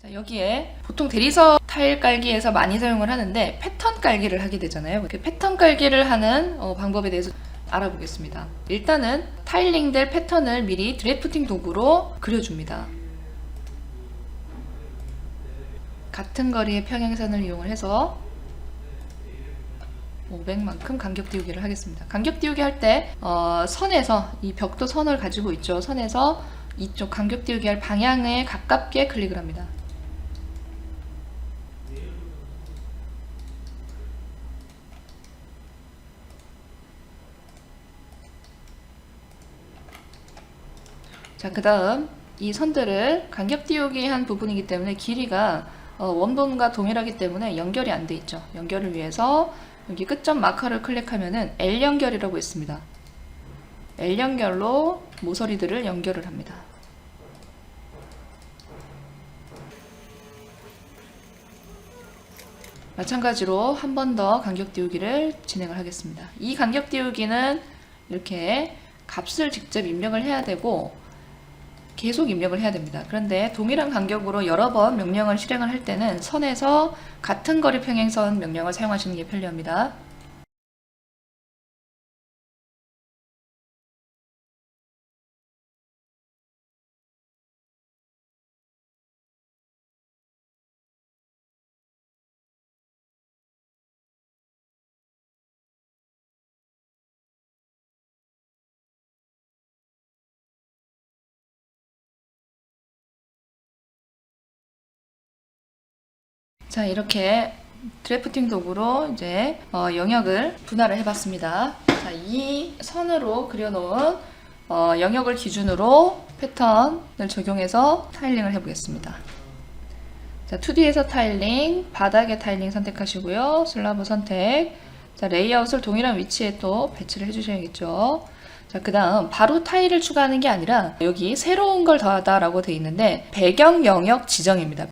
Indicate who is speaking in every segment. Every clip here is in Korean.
Speaker 1: 자, 여기에 보통 대리석 타일 깔기에서 많이 사용을 하는데 패턴 깔기를 하게 되잖아요. 그 패턴 깔기를 하는 방법에 대해서 알아보겠습니다. 일단은 타일링될 패턴을 미리 드래프팅 도구로 그려줍니다. 같은 거리의 평행선을 이용을 해서 500만큼 간격 띄우기를 하겠습니다. 간격 띄우기 할 때 선에서 이 벽도 선을 가지고 있죠. 선에서 이쪽 간격 띄우기 할 방향에 가깝게 클릭을 합니다. 자, 그 다음 이 선들을 간격 띄우기 한 부분이기 때문에 길이가 원본과 동일하기 때문에 연결이 안 돼 있죠. 연결을 위해서 여기 끝점 마커를 클릭하면은 L 연결이라고 있습니다. L 연결로 모서리들을 연결을 합니다. 마찬가지로 한 번 더 간격 띄우기를 진행을 하겠습니다. 이 간격 띄우기는 이렇게 값을 직접 입력을 해야 되고 계속 입력을 해야 됩니다. 그런데 동일한 간격으로 여러 번 명령을 실행을 할 때는 선에서 같은 거리 평행선 명령을 사용하시는 게 편리합니다. 자, 이렇게 드래프팅 도구로 이제 영역을 분할을 해봤습니다. 자, 이 선으로 그려놓은 영역을 기준으로 패턴을 적용해서 타일링을 해보겠습니다. 자, 2D에서 타일링, 바닥에 타일링 선택하시고요. 슬라브 선택. 자, 레이아웃을 동일한 위치에 또 배치를 해주셔야겠죠. 자, 그 다음 바로 타일을 추가하는 게 아니라 여기 새로운 걸 더하다 라고 되어 있는데 배경 영역 지정입니다.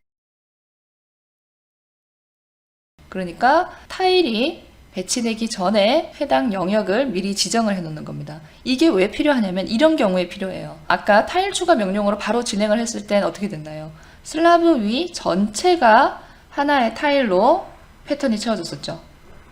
Speaker 1: 그러니까 타일이 배치되기 전에 해당 영역을 미리 지정을 해 놓는 겁니다. 이게 왜 필요하냐면 이런 경우에 필요해요. 아까 타일 추가 명령으로 바로 진행을 했을 땐 어떻게 됐나요? 슬라브 위 전체가 하나의 타일로 패턴이 채워졌었죠.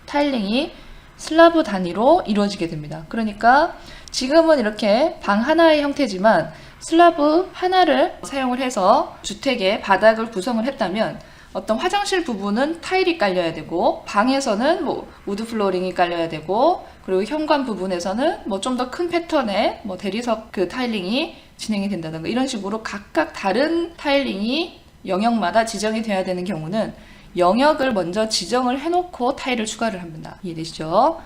Speaker 1: 타일링이 슬라브 단위로 이루어지게 됩니다. 그러니까 지금은 이렇게 방 하나의 형태지만 슬라브 하나를 사용을 해서 주택의 바닥을 구성을 했다면 어떤 화장실 부분은 타일이 깔려야 되고 방에서는 뭐 우드 플로링이 깔려야 되고 그리고 현관 부분에서는 뭐 좀 더 큰 패턴의 뭐 대리석 그 타일링이 진행이 된다든가 이런 식으로 각각 다른 타일링이 영역마다 지정이 돼야 되는 경우는 영역을 먼저 지정을 해놓고 타일을 추가를 합니다. 이해되시죠?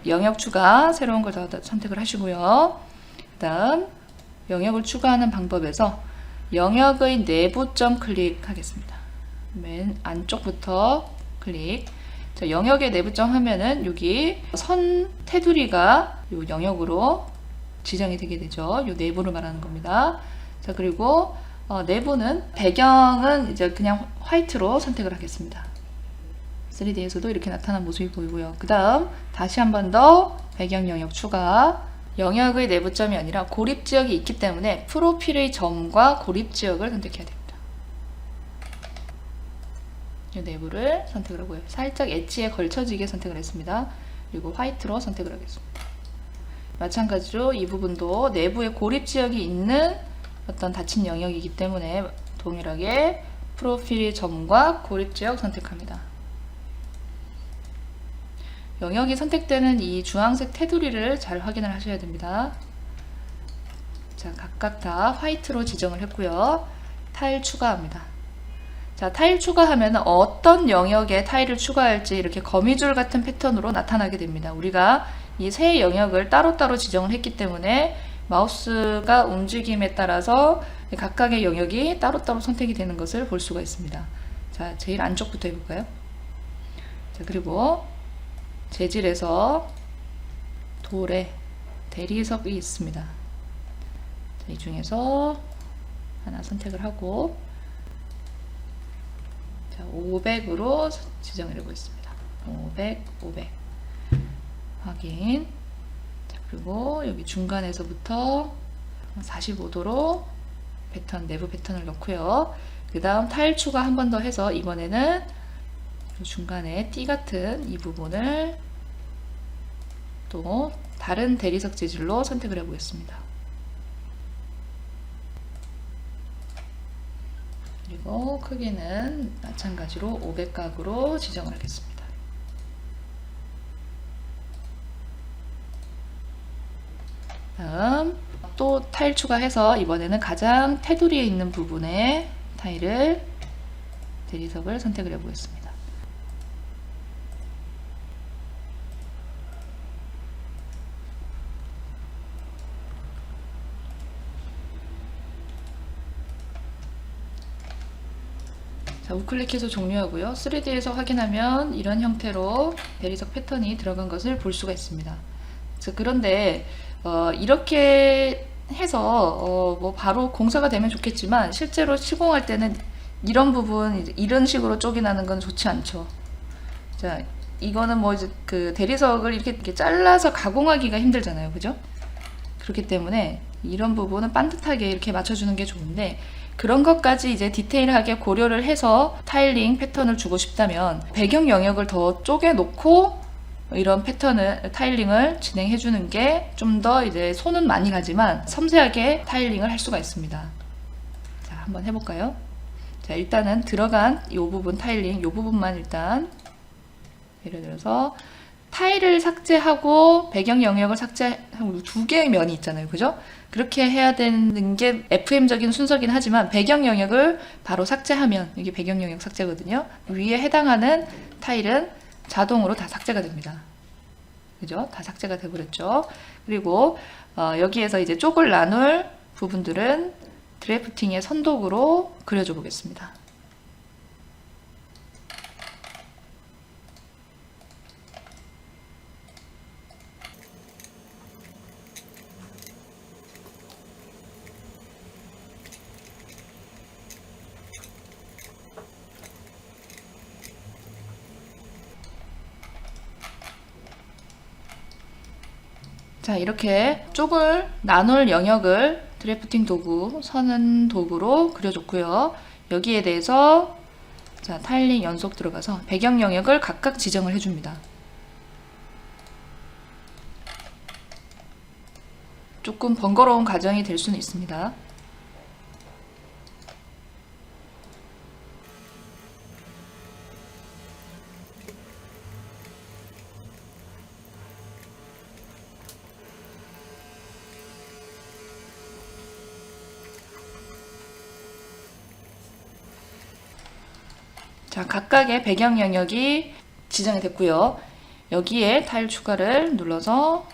Speaker 1: 영역 추가 새로운 걸 더 선택을 하시고요. 그 다음 영역을 추가하는 방법에서 영역의 내부점 클릭하겠습니다. 맨 안쪽부터 클릭. 자, 영역의 내부점 하면은 여기 선 테두리가 이 영역으로 지정이 되게 되죠. 이 내부를 말하는 겁니다. 자, 그리고 내부는 배경은 이제 그냥 화이트로 선택을 하겠습니다. 3D에서도 이렇게 나타난 모습이 보이고요. 그 다음 다시 한 번 더 배경 영역 추가. 영역의 내부점이 아니라 고립 지역이 있기 때문에 프로필의 점과 고립 지역을 선택해야 됩니다. 이 내부를 선택을 하고요. 살짝 엣지에 걸쳐지게 선택을 했습니다. 그리고 화이트로 선택을 하겠습니다. 마찬가지로 이 부분도 내부에 고립 지역이 있는 어떤 닫힌 영역이기 때문에 동일하게 프로필 점과 고립 지역 선택합니다. 영역이 선택되는 이 주황색 테두리를 잘 확인을 하셔야 됩니다. 자, 각각 다 화이트로 지정을 했고요. 타일 추가합니다. 자, 타일 추가하면 어떤 영역에 타일을 추가할지 이렇게 거미줄 같은 패턴으로 나타나게 됩니다. 우리가 이 세 영역을 따로따로 지정을 했기 때문에 마우스가 움직임에 따라서 각각의 영역이 따로따로 선택이 되는 것을 볼 수가 있습니다. 자, 제일 안쪽부터 해볼까요? 자, 그리고 재질에서 돌에 대리석이 있습니다. 자, 이 중에서 하나 선택을 하고 500으로 지정을 해보고 있습니다. 500, 500 확인. 자, 그리고 여기 중간에서부터 45도로 패턴, 내부 패턴을 넣고요. 그 다음 타일 추가 한 번 더 해서 이번에는 중간에 띠 같은 이 부분을 또 다른 대리석 재질로 선택을 해 보겠습니다. 그리고 크기는 마찬가지로 500각으로 지정을 하겠습니다. 다음 또 타일 추가해서 이번에는 가장 테두리에 있는 부분에 타일을 대리석을 선택을 해 보겠습니다. 자, 우클릭해서 종료하고요. 3D에서 확인하면 이런 형태로 대리석 패턴이 들어간 것을 볼 수가 있습니다. 자, 그런데 이렇게 해서 뭐 바로 공사가 되면 좋겠지만 실제로 시공할 때는 이런 부분 이런 식으로 쪽이 나는 건 좋지 않죠. 자, 이거는 뭐 이제 그 대리석을 이렇게 잘라서 가공하기가 힘들잖아요, 그죠? 그렇기 때문에 이런 부분은 반듯하게 이렇게 맞춰주는 게 좋은데, 그런 것까지 이제 디테일하게 고려를 해서 타일링 패턴을 주고 싶다면 배경 영역을 더 쪼개 놓고 이런 패턴을 타일링을 진행해 주는 게 좀 더 이제 손은 많이 가지만 섬세하게 타일링을 할 수가 있습니다. 자, 한번 해볼까요? 자, 일단은 들어간 이 부분 타일링, 이 부분만 일단 예를 들어서 타일을 삭제하고 배경 영역을 삭제하고 두 개의 면이 있잖아요, 그죠? 그렇게 해야 되는 게 FM적인 순서긴 하지만 배경 영역을 바로 삭제하면 이게 배경 영역 삭제거든요. 위에 해당하는 타일은 자동으로 다 삭제가 됩니다. 그죠? 다 삭제가 되버렸죠. 그리고 여기에서 이제 쪽을 나눌 부분들은 드래프팅의 선독으로 그려줘 보겠습니다. 자, 이렇게 쪽을 나눌 영역을 드래프팅 도구, 서는 도구로 그려줬고요. 여기에 대해서 자, 타일링 연속 들어가서 배경 영역을 각각 지정을 해줍니다. 조금 번거로운 과정이 될 수는 있습니다. 자, 각각의 배경 영역이 지정이 됐고요. 여기에 타일 추가를 눌러서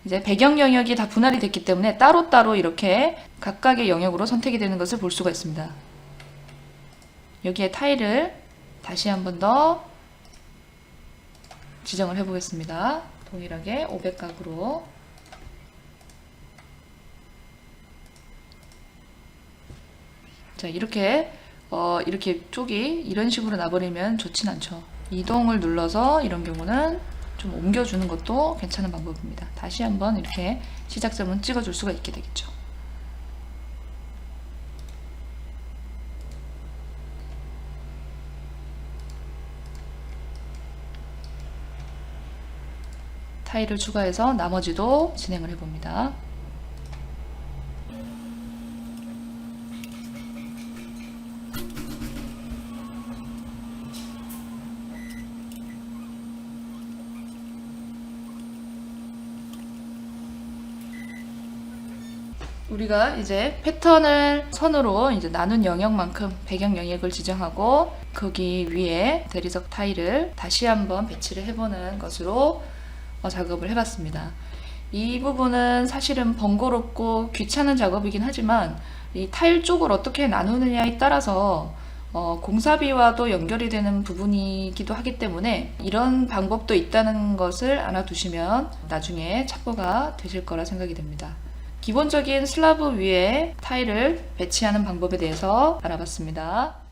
Speaker 1: 이제 배경 영역이 다 분할이 됐기 때문에 따로따로 이렇게 각각의 영역으로 선택이 되는 것을 볼 수가 있습니다. 여기에 타일을 다시 한 번 더 지정을 해 보겠습니다. 동일하게 500각으로. 자, 이렇게 쪽이 이런 식으로 나버리면 좋진 않죠. 이동을 눌러서 이런 경우는 좀 옮겨주는 것도 괜찮은 방법입니다. 다시 한번 이렇게 시작점은 찍어줄 수가 있게 되겠죠. 타일을 추가해서 나머지도 진행을 해봅니다. 우리가 이제 패턴을 선으로 이제 나눈 영역만큼 배경 영역을 지정하고 거기 위에 대리석 타일을 다시 한번 배치를 해보는 것으로 작업을 해봤습니다. 이 부분은 사실은 번거롭고 귀찮은 작업이긴 하지만 이 타일 쪽을 어떻게 나누느냐에 따라서 공사비와도 연결이 되는 부분이기도 하기 때문에 이런 방법도 있다는 것을 알아두시면 나중에 참고가 되실 거라 생각이 됩니다. 기본적인 슬라브 위에 타일을 배치하는 방법에 대해서 알아봤습니다.